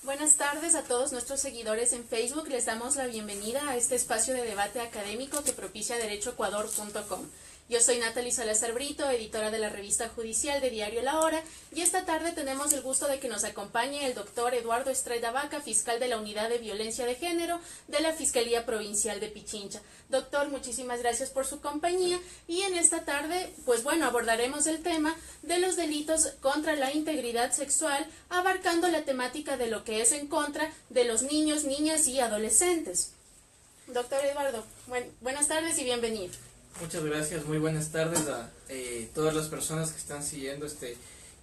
Buenas tardes a todos nuestros seguidores en Facebook. Les damos la bienvenida a este espacio de debate académico que propicia derechoecuador.com. Yo soy Natalie Salazar Brito, editora de la revista judicial de Diario La Hora, y esta tarde tenemos el gusto de que nos acompañe el doctor Eduardo Estrella Vaca, fiscal de la Unidad de Violencia de Género de la Fiscalía Provincial de Pichincha. Doctor, muchísimas gracias por su compañía, y en esta tarde, abordaremos el tema de los delitos contra la integridad sexual, abarcando la temática de lo que es en contra de los niños, niñas y adolescentes. Doctor Eduardo, buenas tardes y bienvenido. Muchas gracias, muy buenas tardes a todas las personas que están siguiendo este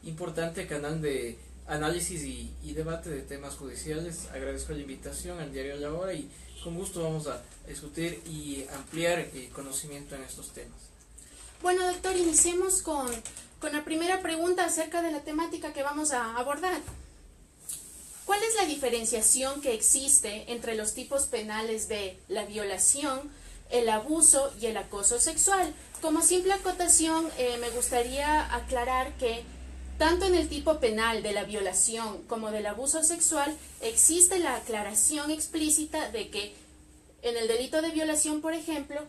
importante canal de análisis y debate de temas judiciales. Agradezco la invitación al Diario La Hora y con gusto vamos a discutir y ampliar conocimiento en estos temas. Bueno, doctor, iniciemos con la primera pregunta acerca de la temática que vamos a abordar. ¿Cuál es la diferenciación que existe entre los tipos penales de la violación, el abuso y el acoso sexual? Como simple acotación, me gustaría aclarar que tanto en el tipo penal de la violación como del abuso sexual existe la aclaración explícita de que en el delito de violación, por ejemplo,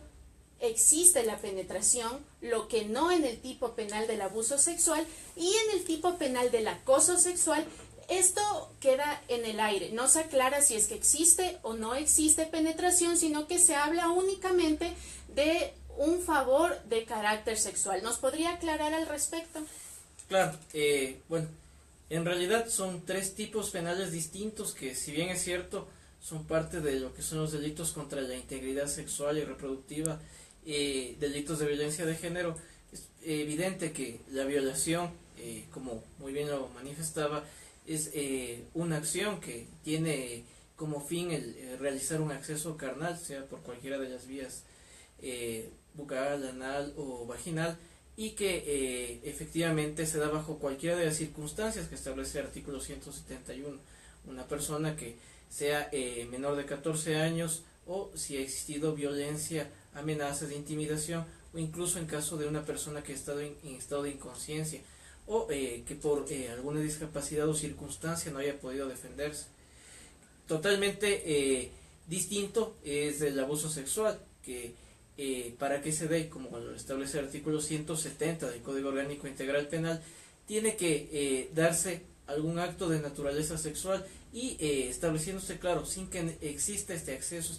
existe la penetración, lo que no en el tipo penal del abuso sexual, y en el tipo penal del acoso sexual esto queda en el aire, no se aclara si es que existe o no existe penetración, sino que se habla únicamente de un favor de carácter sexual. ¿Nos podría aclarar al respecto? Claro, en realidad son tres tipos penales distintos que, si bien es cierto, son parte de lo que son los delitos contra la integridad sexual y reproductiva, delitos de violencia de género. Es evidente que la violación, como muy bien lo manifestaba, es una acción que tiene como fin el realizar un acceso carnal, sea por cualquiera de las vías bucal, anal o vaginal, y que efectivamente se da bajo cualquiera de las circunstancias que establece el artículo 171. Una persona que sea menor de 14 años, o si ha existido violencia, amenazas de intimidación, o incluso en caso de una persona que ha estado en estado de inconsciencia, o que por alguna discapacidad o circunstancia no haya podido defenderse. Totalmente distinto es el abuso sexual, que para que se dé, como lo establece el artículo 170 del Código Orgánico Integral Penal, tiene que darse algún acto de naturaleza sexual y estableciéndose, claro, sin que exista este acceso,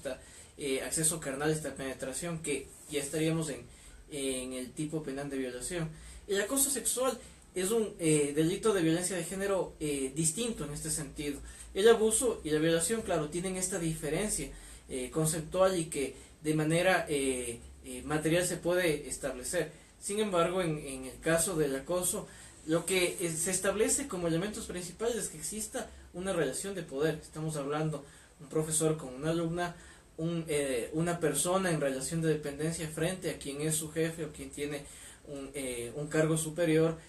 acceso carnal, esta penetración, que ya estaríamos en el tipo penal de violación. El acoso sexual es un delito de violencia de género distinto en este sentido. El abuso y la violación, claro, tienen esta diferencia conceptual y que de manera material se puede establecer. Sin embargo, en el caso del acoso, lo que se establece como elementos principales es que exista una relación de poder. Estamos hablando un profesor con una alumna, una persona en relación de dependencia frente a quien es su jefe o quien tiene un cargo superior,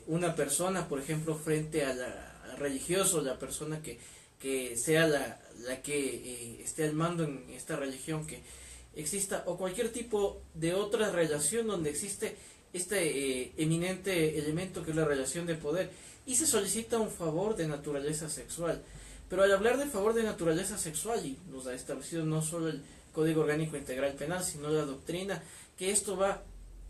una persona, por ejemplo, frente al religioso, la persona que sea la que esté al mando en esta religión que exista, o cualquier tipo de otra relación donde existe este eminente elemento que es la relación de poder, y se solicita un favor de naturaleza sexual. Pero al hablar de favor de naturaleza sexual, y nos ha establecido no solo el Código Orgánico Integral Penal, sino la doctrina, que esto va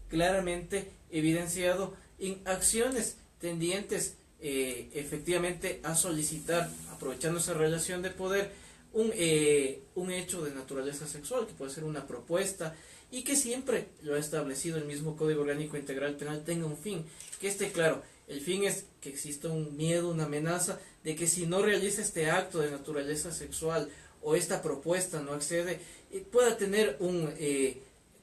claramente evidenciado en acciones tendientes efectivamente a solicitar, aprovechando esa relación de poder, un hecho de naturaleza sexual, que puede ser una propuesta, y que siempre lo ha establecido el mismo Código Orgánico Integral Penal, tenga un fin, que esté claro. El fin es que exista un miedo, una amenaza de que si no realiza este acto de naturaleza sexual o esta propuesta no accede, pueda tener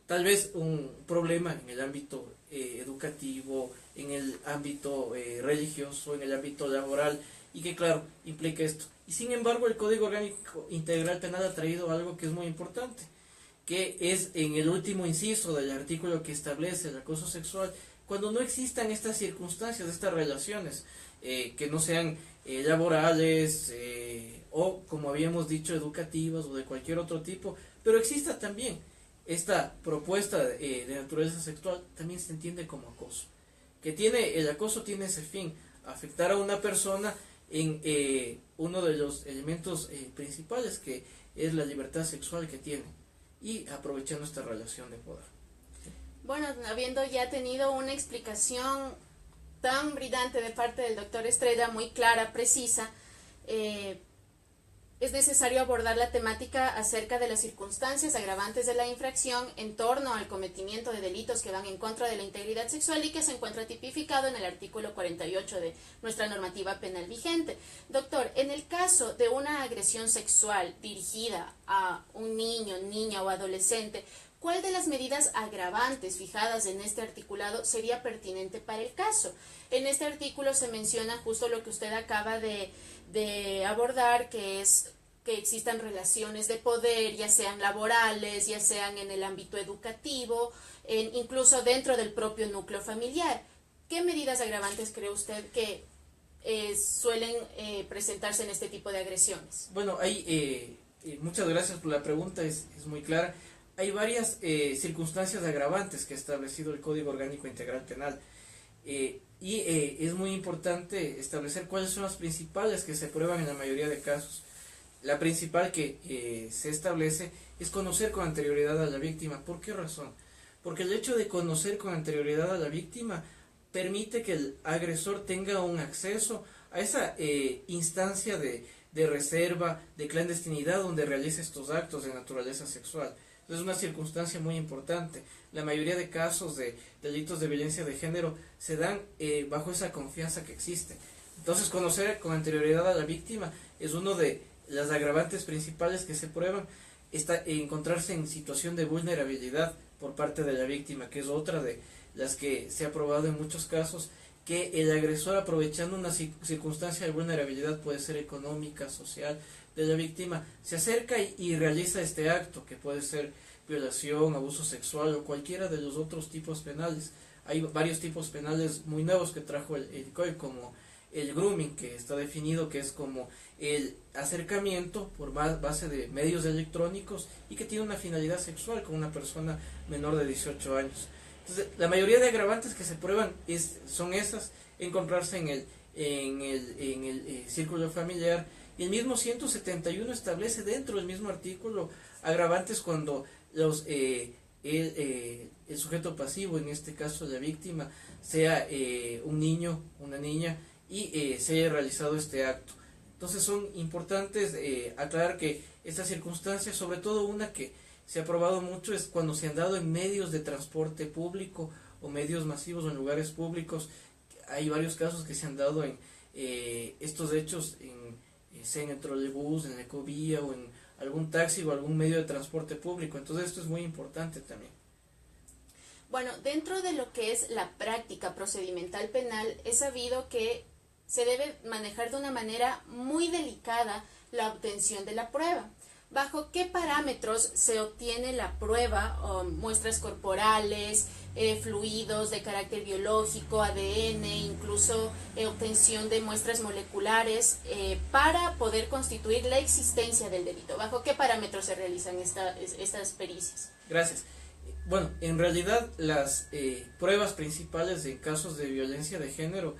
tal vez un problema en el ámbito educativo, en el ámbito religioso, en el ámbito laboral, y que claro, implica esto. Y sin embargo, el Código Orgánico Integral Penal ha traído algo que es muy importante, que es en el último inciso del artículo que establece el acoso sexual, cuando no existan estas circunstancias, estas relaciones, que no sean laborales o, como habíamos dicho, educativas o de cualquier otro tipo, pero exista también esta propuesta de naturaleza sexual, también se entiende como acoso. El acoso tiene ese fin, afectar a una persona en uno de los elementos principales, que es la libertad sexual que tiene, y aprovechando esta relación de poder. Bueno, habiendo ya tenido una explicación tan brillante de parte del doctor Estrella, muy clara, precisa, es necesario abordar la temática acerca de las circunstancias agravantes de la infracción en torno al cometimiento de delitos que van en contra de la integridad sexual y que se encuentra tipificado en el artículo 48 de nuestra normativa penal vigente. Doctor, en el caso de una agresión sexual dirigida a un niño, niña o adolescente, ¿cuál de las medidas agravantes fijadas en este articulado sería pertinente para el caso? En este artículo se menciona justo lo que usted acaba de abordar, que es que existan relaciones de poder, ya sean laborales, ya sean en el ámbito educativo, incluso dentro del propio núcleo familiar. ¿Qué medidas agravantes cree usted que suelen presentarse en este tipo de agresiones? Bueno, muchas gracias por la pregunta, es muy clara. Hay varias circunstancias agravantes que ha establecido el Código Orgánico Integral Penal, es muy importante establecer cuáles son las principales que se prueban en la mayoría de casos. La principal que se establece es conocer con anterioridad a la víctima. ¿Por qué razón? Porque el hecho de conocer con anterioridad a la víctima permite que el agresor tenga un acceso a esa instancia de reserva, de clandestinidad, donde realiza estos actos de naturaleza sexual. Es una circunstancia muy importante. La mayoría de casos de delitos de violencia de género se dan bajo esa confianza que existe. Entonces, conocer con anterioridad a la víctima es uno de las agravantes principales que se prueban. Encontrarse en situación de vulnerabilidad por parte de la víctima, que es otra de las que se ha probado en muchos casos, que el agresor, aprovechando una circunstancia de vulnerabilidad, puede ser económica, social, de la víctima, se acerca y realiza este acto, que puede ser violación, abuso sexual o cualquiera de los otros tipos penales. Hay varios tipos penales muy nuevos que trajo el COI, como el grooming, que está definido que es como el acercamiento por base de medios electrónicos y que tiene una finalidad sexual con una persona menor de 18 años. Entonces, la mayoría de agravantes que se prueban son esas: encontrarse en el círculo familiar. Y el mismo 171 establece dentro del mismo artículo agravantes cuando el sujeto pasivo, en este caso la víctima, sea un niño, una niña, y se haya realizado este acto. Entonces son importantes aclarar que estas circunstancias, sobre todo una que se ha probado mucho, es cuando se han dado en medios de transporte público o medios masivos o en lugares públicos. Hay varios casos que se han dado en estos hechos sea en el trolebús, en la ecovía o en algún taxi o algún medio de transporte público. Entonces esto es muy importante también. Bueno, dentro de lo que es la práctica procedimental penal, es sabido que se debe manejar de una manera muy delicada la obtención de la prueba. ¿Bajo qué parámetros se obtiene la prueba? Muestras corporales, fluidos de carácter biológico, ADN, incluso obtención de muestras moleculares para poder constituir la existencia del delito. ¿Bajo qué parámetros se realizan estas pericias? Gracias. Bueno, en realidad las pruebas principales en casos de violencia de género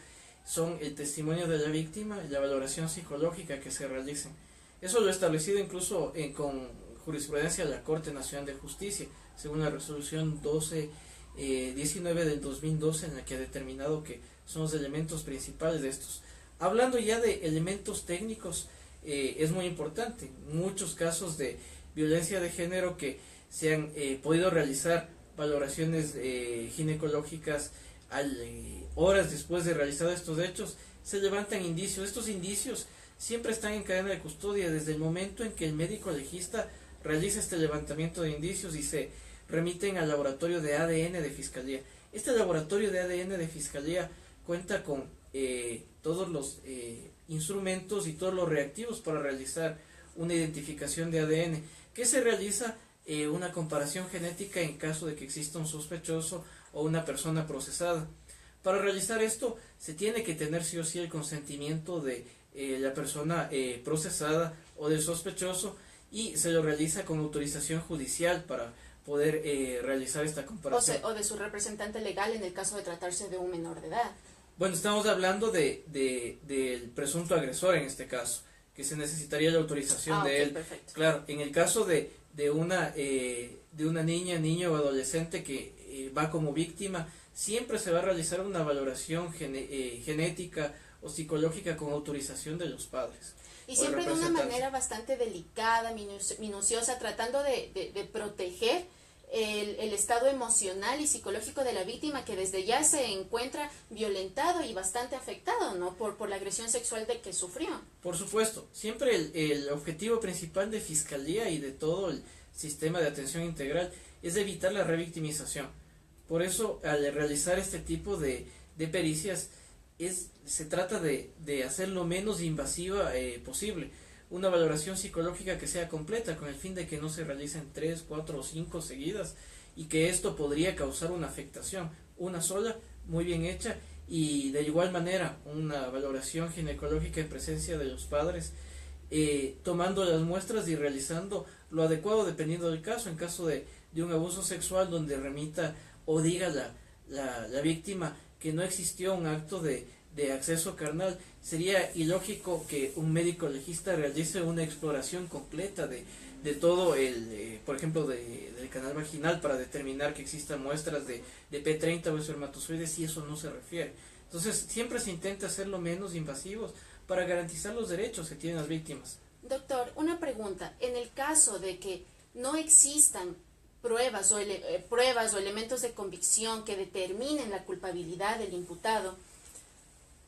son el testimonio de la víctima y la valoración psicológica que se realicen. Eso lo ha establecido incluso con jurisprudencia de la Corte Nacional de Justicia, según la resolución 1219 del 2012, en la que ha determinado que son los elementos principales de estos. Hablando ya de elementos técnicos, es muy importante. Muchos casos de violencia de género que se han podido realizar valoraciones ginecológicas horas después de realizado estos hechos, se levantan indicios. Estos indicios siempre están en cadena de custodia desde el momento en que el médico legista realiza este levantamiento de indicios y se remiten al laboratorio de ADN de Fiscalía. Este laboratorio de ADN de Fiscalía cuenta con todos los instrumentos y todos los reactivos para realizar una identificación de ADN, que se realiza una comparación genética en caso de que exista un sospechoso o una persona procesada. Para realizar esto se tiene que tener sí o sí el consentimiento de la persona procesada o del sospechoso, y se lo realiza con autorización judicial para poder realizar esta comparación. O de su representante legal en el caso de tratarse de un menor de edad. Bueno, estamos hablando del presunto agresor en este caso, que se necesitaría la autorización de ok, él. perfecto. Claro, en el caso de una niña, niño o adolescente que va como víctima, siempre se va a realizar una valoración genética o psicológica con autorización de los padres. Y o siempre de una representantes. manera bastante delicada, minuciosa, tratando de proteger el estado emocional y psicológico de la víctima, que desde ya se encuentra violentado y bastante afectado, ¿no? Por la agresión sexual de que sufrió. Por supuesto, siempre el objetivo principal de Fiscalía y de todo el sistema de atención integral es evitar la revictimización. Por eso, al realizar este tipo de pericias, se trata de hacer lo menos invasiva posible. Una valoración psicológica que sea completa, con el fin de que no se realicen 3, 4 o 5 seguidas, y que esto podría causar una afectación. Una sola, muy bien hecha, y de igual manera una valoración ginecológica en presencia de los padres, tomando las muestras y realizando lo adecuado dependiendo del caso. En caso de un abuso sexual, donde remita o diga la víctima que no existió un acto de acceso carnal, sería ilógico que un médico legista realice una exploración completa de todo por ejemplo, del canal vaginal, para determinar que existan muestras de P30 o espermatozoides, si eso no se refiere. Entonces, siempre se intenta hacerlo menos invasivos para garantizar los derechos que tienen las víctimas. Doctor, una pregunta. En el caso de que no existan pruebas o elementos de convicción que determinen la culpabilidad del imputado,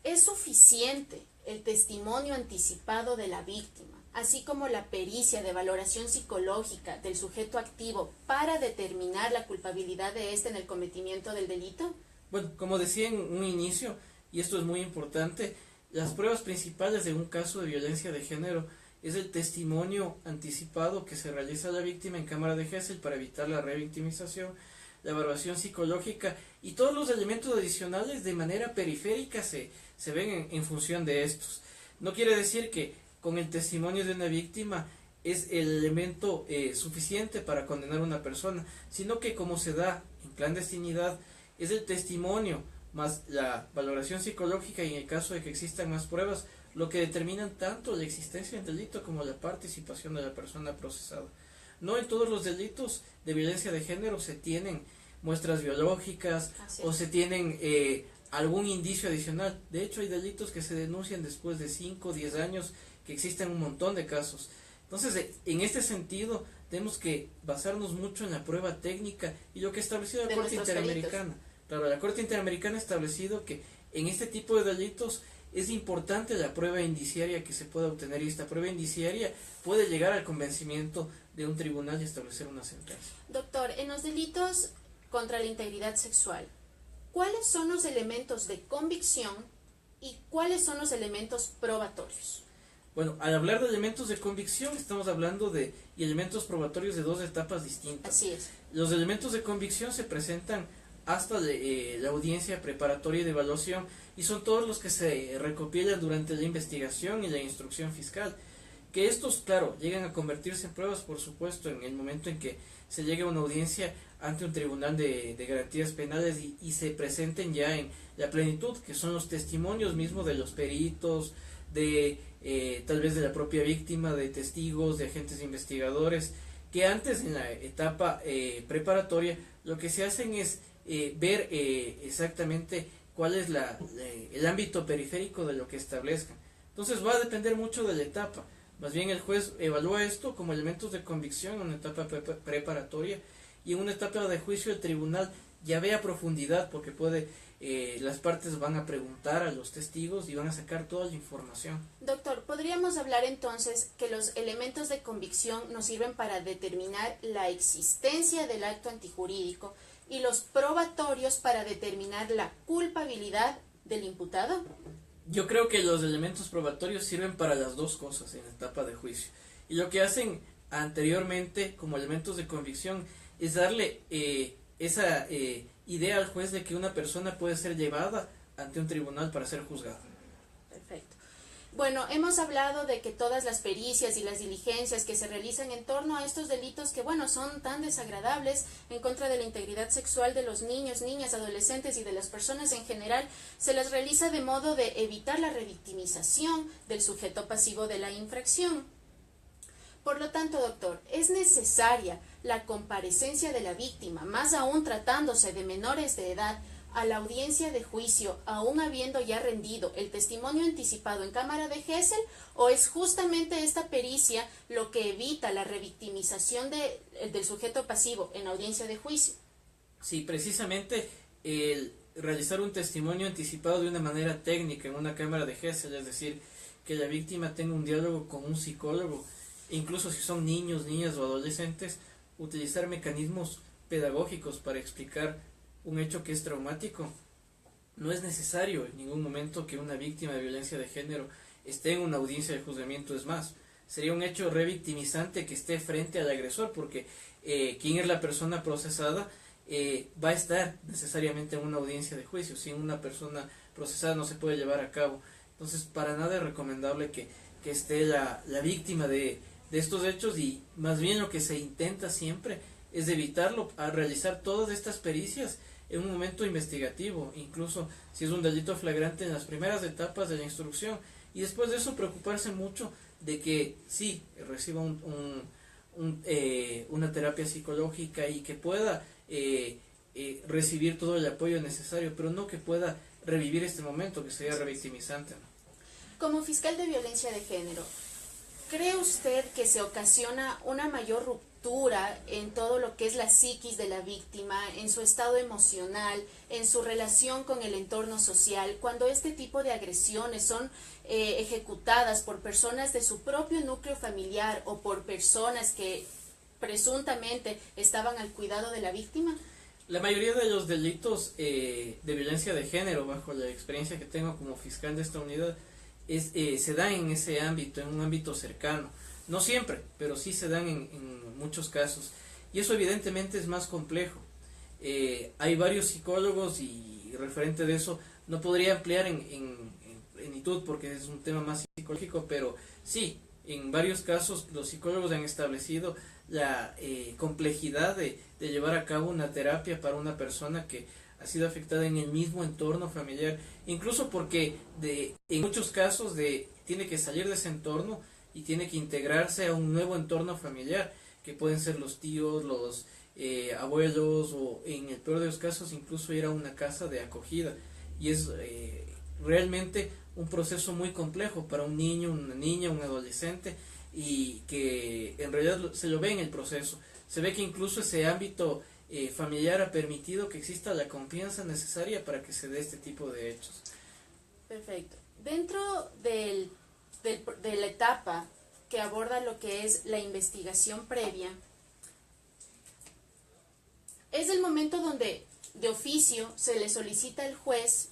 ¿es suficiente el testimonio anticipado de la víctima, así como la pericia de valoración psicológica del sujeto activo, para determinar la culpabilidad de éste en el cometimiento del delito? Bueno, como decía en un inicio, y esto es muy importante, las pruebas principales de un caso de violencia de género es el testimonio anticipado que se realiza a la víctima en cámara de Gesell para evitar la revictimización, la evaluación psicológica, y todos los elementos adicionales de manera periférica se ven en función de estos. No quiere decir que con el testimonio de una víctima es el elemento suficiente para condenar a una persona, sino que, como se da en clandestinidad, es el testimonio más la valoración psicológica, y en el caso de que existan más pruebas, lo que determinan tanto la existencia del delito como la participación de la persona procesada. No en todos los delitos de violencia de género se tienen muestras biológicas o se tienen algún indicio adicional. De hecho, hay delitos que se denuncian después de 5 o 10 años, que existen un montón de casos. Entonces, en este sentido, tenemos que basarnos mucho en la prueba técnica y lo que ha establecido la Corte Interamericana. Claro, la Corte Interamericana ha establecido que en este tipo de delitos es importante la prueba indiciaria que se pueda obtener, y esta prueba indiciaria puede llegar al convencimiento de un tribunal y establecer una sentencia. Doctor, en los delitos contra la integridad sexual, ¿cuáles son los elementos de convicción y cuáles son los elementos probatorios? Bueno, al hablar de elementos de convicción, estamos hablando de elementos probatorios de dos etapas distintas. Así es. Los elementos de convicción se presentan hasta la audiencia preparatoria y de evaluación, y son todos los que se recopilan durante la investigación y la instrucción fiscal. Que estos, claro, llegan a convertirse en pruebas, por supuesto, en el momento en que se llegue a una audiencia ante un tribunal de garantías penales y se presenten ya en la plenitud, que son los testimonios mismos de los peritos, tal vez de la propia víctima, de testigos, de agentes investigadores, que antes, en la etapa preparatoria, lo que se hacen es ver exactamente cuál es el ámbito periférico de lo que establezcan. Entonces, va a depender mucho de la etapa. Más bien, el juez evalúa esto como elementos de convicción en una etapa preparatoria, y en una etapa de juicio el tribunal ya ve a profundidad, porque las partes van a preguntar a los testigos y van a sacar toda la información. Doctor, ¿podríamos hablar entonces que los elementos de convicción nos sirven para determinar la existencia del acto antijurídico y los probatorios para determinar la culpabilidad del imputado? Yo creo que los elementos probatorios sirven para las dos cosas en la etapa de juicio. Y lo que hacen anteriormente como elementos de convicción es darle esa idea al juez de que una persona puede ser llevada ante un tribunal para ser juzgada. Perfecto. Bueno, hemos hablado de que todas las pericias y las diligencias que se realizan en torno a estos delitos que, bueno, son tan desagradables en contra de la integridad sexual de los niños, niñas, adolescentes y de las personas en general, se las realiza de modo de evitar la revictimización del sujeto pasivo de la infracción. Por lo tanto, doctor, es necesaria la comparecencia de la víctima, más aún tratándose de menores de edad, a la audiencia de juicio, aún habiendo ya rendido el testimonio anticipado en cámara de Gesell, o es justamente esta pericia lo que evita la revictimización del sujeto pasivo en audiencia de juicio? Sí, precisamente el realizar un testimonio anticipado de una manera técnica en una cámara de Gesell, es decir, que la víctima tenga un diálogo con un psicólogo, incluso si son niños, niñas o adolescentes, utilizar mecanismos pedagógicos para explicar un hecho que es traumático. No es necesario en ningún momento que una víctima de violencia de género esté en una audiencia de juzgamiento. Es más, sería un hecho revictimizante que esté frente al agresor, porque quien es la persona procesada va a estar necesariamente en una audiencia de juicio. Sin una persona procesada no se puede llevar a cabo. Entonces, para nada es recomendable que esté la víctima de estos hechos, y más bien lo que se intenta siempre es evitarlo, a realizar todas estas pericias en un momento investigativo, incluso si es un delito flagrante en las primeras etapas de la instrucción, y después de eso preocuparse mucho de que sí reciba una terapia psicológica y que pueda recibir todo el apoyo necesario, pero no que pueda revivir este momento que sería revictimizante, ¿no? Como fiscal de violencia de género, ¿cree usted que se ocasiona una mayor ruptura en todo lo que es la psiquis de la víctima, en su estado emocional, en su relación con el entorno social, cuando este tipo de agresiones son ejecutadas por personas de su propio núcleo familiar o por personas que presuntamente estaban al cuidado de la víctima? La mayoría de los delitos de violencia de género, bajo la experiencia que tengo como fiscal de esta unidad, se dan en ese ámbito, en un ámbito cercano. No siempre, pero sí se dan en muchos casos. Y eso evidentemente es más complejo. Hay varios psicólogos, y referente de eso no podría ampliar en plenitud porque es un tema más psicológico, pero sí, en varios casos los psicólogos han establecido la complejidad de llevar a cabo una terapia para una persona que ha sido afectada en el mismo entorno familiar, incluso porque en muchos casos tiene que salir de ese entorno y tiene que integrarse a un nuevo entorno familiar, que pueden ser los tíos, los abuelos, o en el peor de los casos incluso ir a una casa de acogida, y es realmente un proceso muy complejo para un niño, una niña, un adolescente, y que en realidad se lo ve en el proceso. Se ve que incluso ese ámbito familiar ha permitido que exista la confianza necesaria para que se dé este tipo de hechos. Perfecto. Dentro de la etapa que aborda lo que es la investigación previa, es el momento donde de oficio se le solicita al juez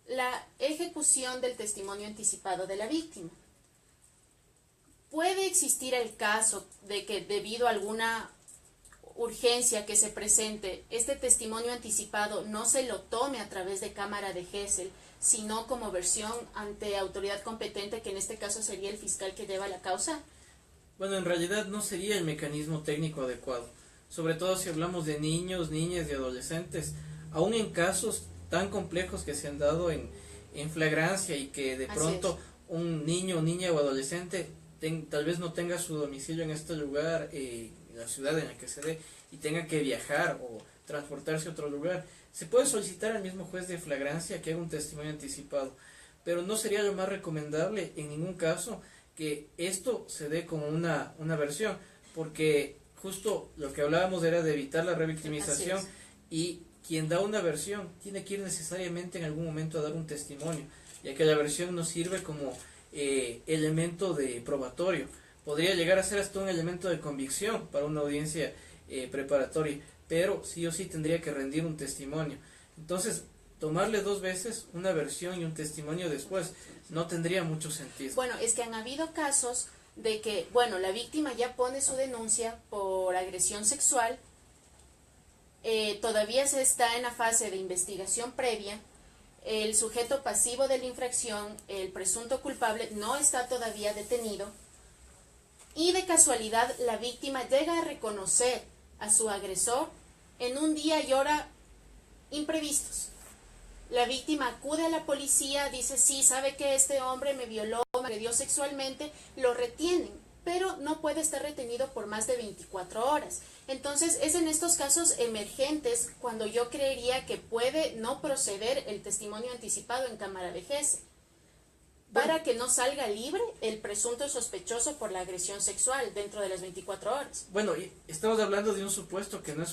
la ejecución del testimonio anticipado de la víctima. Puede existir el caso de que debido a alguna urgencia que se presente, este testimonio anticipado no se lo tome a través de cámara de Gesell, sino como versión ante autoridad competente, que en este caso sería el fiscal que lleva la causa. Bueno, en realidad no sería el mecanismo técnico adecuado, sobre todo si hablamos de niños, niñas y adolescentes, aún en casos tan complejos que se han dado en flagrancia, y que de pronto un niño, niña o adolescente tal vez no tenga su domicilio en este lugar, en la ciudad en la que se dé, y tenga que viajar o transportarse a otro lugar. Se puede solicitar al mismo juez de flagrancia que haga un testimonio anticipado, pero no sería lo más recomendable en ningún caso que esto se dé como una versión, porque justo lo que hablábamos era de evitar la revictimización, y quien da una versión tiene que ir necesariamente en algún momento a dar un testimonio, ya que la versión nos sirve como elemento de probatorio. Podría llegar a ser hasta un elemento de convicción para una audiencia preparatoria, pero sí o sí tendría que rendir un testimonio. Entonces, tomarle dos veces una versión y un testimonio después no tendría mucho sentido. Bueno, es que han habido casos de que, bueno, la víctima ya pone su denuncia por agresión sexual, todavía se está en la fase de investigación previa, el sujeto pasivo de la infracción, el presunto culpable, no está todavía detenido y de casualidad la víctima llega a reconocer a su agresor en un día y hora imprevistos. La víctima acude a la policía, dice sí, sabe que este hombre me violó, me agredió sexualmente, lo retienen, pero no puede estar retenido por más de 24 horas. Entonces es en estos casos emergentes cuando yo creería que puede no proceder el testimonio anticipado en cámara de juez, para que no salga libre el presunto sospechoso por la agresión sexual dentro de las 24 horas. Bueno, estamos hablando de un supuesto que no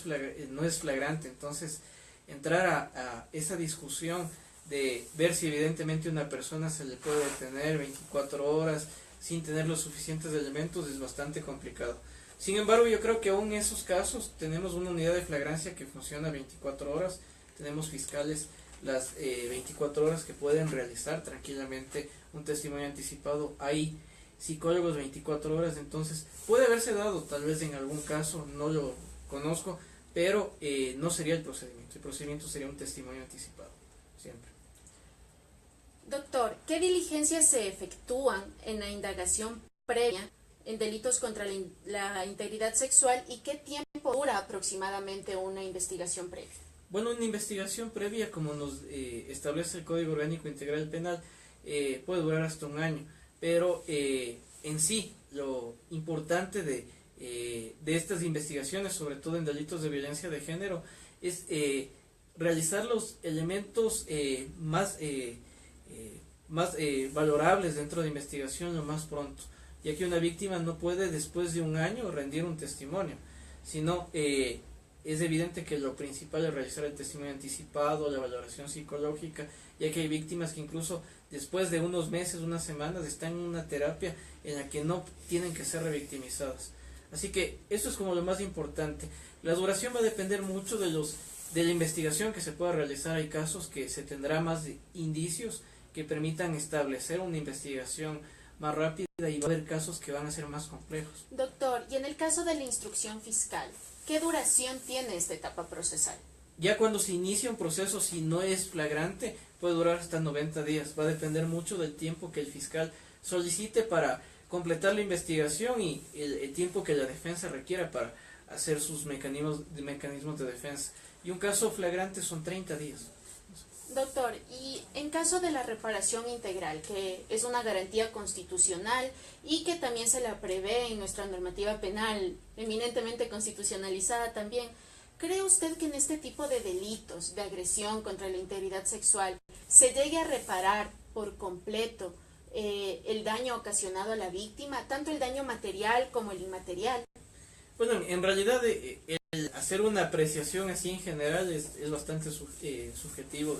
es flagrante, entonces entrar a esa discusión de ver si evidentemente una persona se le puede detener 24 horas sin tener los suficientes elementos es bastante complicado. Sin embargo, yo creo que aún en esos casos tenemos una unidad de flagrancia que funciona 24 horas, tenemos fiscales las 24 horas que pueden realizar tranquilamente un testimonio anticipado, hay psicólogos 24 horas, entonces puede haberse dado tal vez en algún caso, no lo conozco, pero no sería el procedimiento sería un testimonio anticipado, siempre. Doctor, ¿qué diligencias se efectúan en la indagación previa en delitos contra la integridad sexual y qué tiempo dura aproximadamente una investigación previa? Bueno, una investigación previa, como nos establece el Código Orgánico Integral Penal, puede durar hasta un año, pero en sí, lo importante de estas investigaciones, sobre todo en delitos de violencia de género, es realizar los elementos más valorables dentro de investigación lo más pronto, ya que una víctima no puede después de un año rendir un testimonio, sino es evidente que lo principal es realizar el testimonio anticipado, la valoración psicológica, ya que hay víctimas que incluso después de unos meses, unas semanas, están en una terapia en la que no tienen que ser revictimizadas. Así que eso es como lo más importante. La duración va a depender mucho de la investigación que se pueda realizar. Hay casos que se tendrá más indicios que permitan establecer una investigación más rápida y va a haber casos que van a ser más complejos. Doctor, y en el caso de la instrucción fiscal, ¿qué duración tiene esta etapa procesal? Ya cuando se inicia un proceso, si no es flagrante, puede durar hasta 90 días. Va a depender mucho del tiempo que el fiscal solicite para completar la investigación y el tiempo que la defensa requiera para hacer sus mecanismos de defensa. Y un caso flagrante son 30 días. Doctor, y en caso de la reparación integral, que es una garantía constitucional y que también se la prevé en nuestra normativa penal, eminentemente constitucionalizada también, ¿cree usted que en este tipo de delitos de agresión contra la integridad sexual se llegue a reparar por completo el daño ocasionado a la víctima, tanto el daño material como el inmaterial? Bueno, en realidad el hacer una apreciación así en general es bastante subjetivo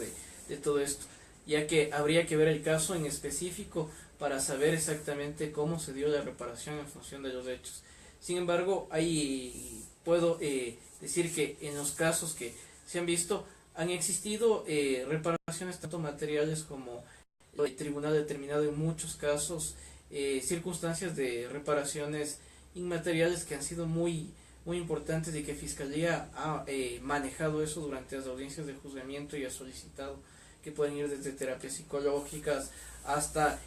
de todo esto, ya que habría que ver el caso en específico para saber exactamente cómo se dio la reparación en función de los hechos. Sin embargo, puedo decir que en los casos que se han visto han existido reparaciones tanto materiales como el tribunal ha determinado en muchos casos circunstancias de reparaciones inmateriales que han sido muy importantes y que Fiscalía ha manejado eso durante las audiencias de juzgamiento y ha solicitado que pueden ir desde terapias psicológicas hasta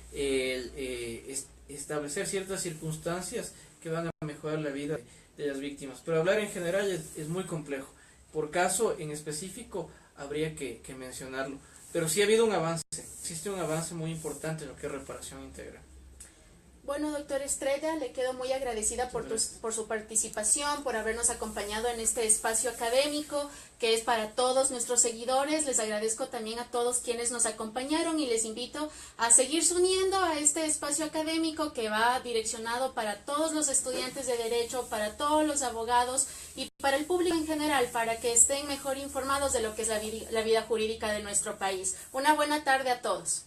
establecer ciertas circunstancias que van a mejorar la vida de las víctimas. Pero hablar en general es muy complejo. Por caso en específico habría que mencionarlo. Pero sí ha habido un avance, existe un avance muy importante en lo que es reparación integral. Bueno, doctor Estrella, le quedo muy agradecida por su participación, por habernos acompañado en este espacio académico que es para todos nuestros seguidores. Les agradezco también a todos quienes nos acompañaron y les invito a seguirse uniendo a este espacio académico que va direccionado para todos los estudiantes de Derecho, para todos los abogados y para el público en general, para que estén mejor informados de lo que es la vida jurídica de nuestro país. Una buena tarde a todos.